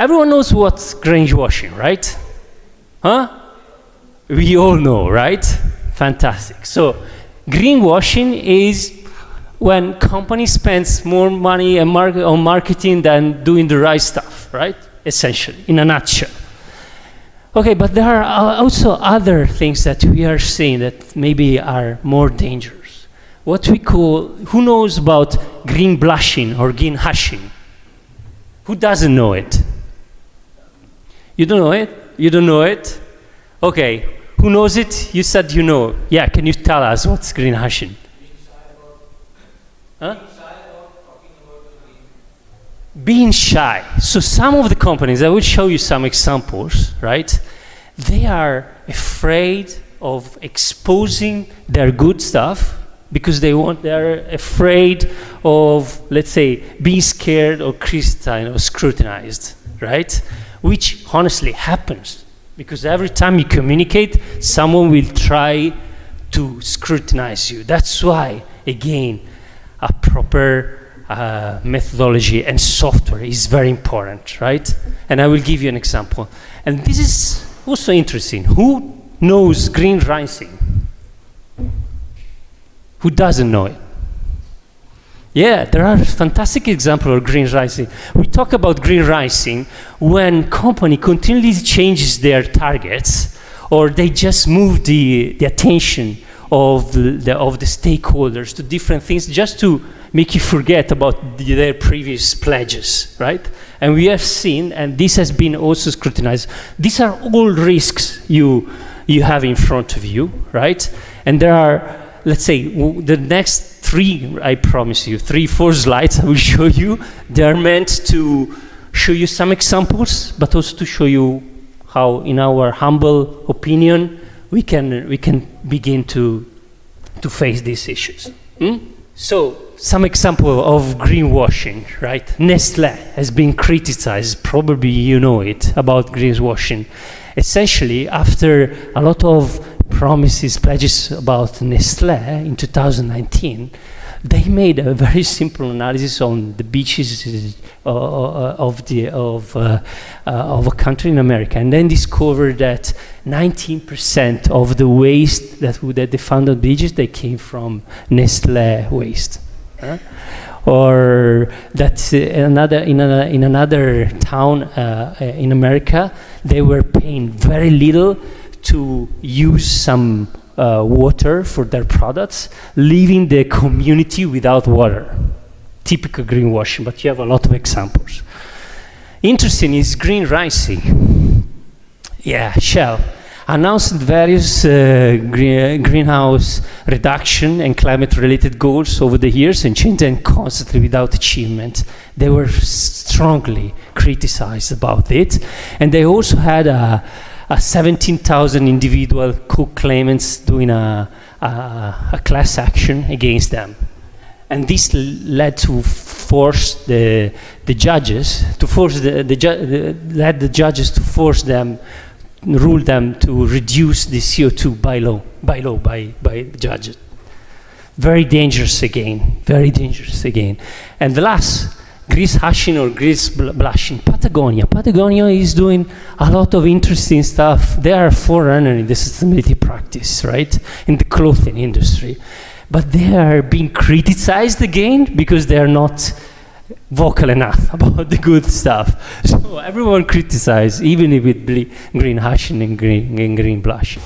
Everyone knows what's greenwashing, right? Huh? We all know, right? Fantastic. So greenwashing is when company spends more money on marketing than doing the right stuff, right? Essentially, in a nutshell. Okay, but there are also other things that we are seeing that maybe are more dangerous. What we call, who knows about green blushing or green hushing? Who doesn't know it? You don't know it? You don't know it? Okay, who knows it? You said you know. Yeah, can you tell us what's green hushing? Huh? Being shy. So some of the companies, I will show you some examples, right? They are afraid of exposing their good stuff because they're afraid of, let's say, being scared or criticized or scrutinized, right? Which honestly happens because every time you communicate, someone will try to scrutinize you. That's why, again, a proper methodology and software is very important, right? And I will give you an example. And this is also interesting. Who knows greenwashing? Who doesn't know it? Yeah, there are fantastic examples of greenwashing. We talk about greenwashing when company continually changes their targets, or they just move the attention of the stakeholders to different things just to make you forget about their previous pledges, right? And we have seen, and this has been also scrutinized, these are all risks you have in front of you, right? And there are, let's say, the next three, I promise you, 3-4 slides I will show you. They are meant to show you some examples, but also to show you how, in our humble opinion, we can begin to face these issues. So, some example of greenwashing, right? Nestlé has been criticized, probably you know it, about greenwashing. Essentially, after a lot of promises, pledges about Nestlé in 2019, they made a very simple analysis on the beaches of a country in America, and then discovered that 19% of the waste that they found on beaches, they came from Nestlé waste. Or that in another town in America, they were paying very little to use some water for their products, leaving the community without water. Typical greenwashing, but you have a lot of examples. Interesting is greenwashing. Yeah, Shell announced various greenhouse reduction and climate-related goals over the years and changed them constantly without achievement. They were strongly criticized about it, and they also had a 17,000 individual co-claimants doing a class action against them. And this led to force the judges to force led the judges to force them, rule them to reduce the CO2 by the judges. Very dangerous again, very dangerous again. And the last, Greenhushing or Greenblushing, Patagonia. Patagonia is doing a lot of interesting stuff. They are a forerunner in the sustainability practice, right? In the clothing industry. But they are being criticized again because they are not vocal enough about the good stuff. So everyone criticizes, even with greenhushing and greenblushing.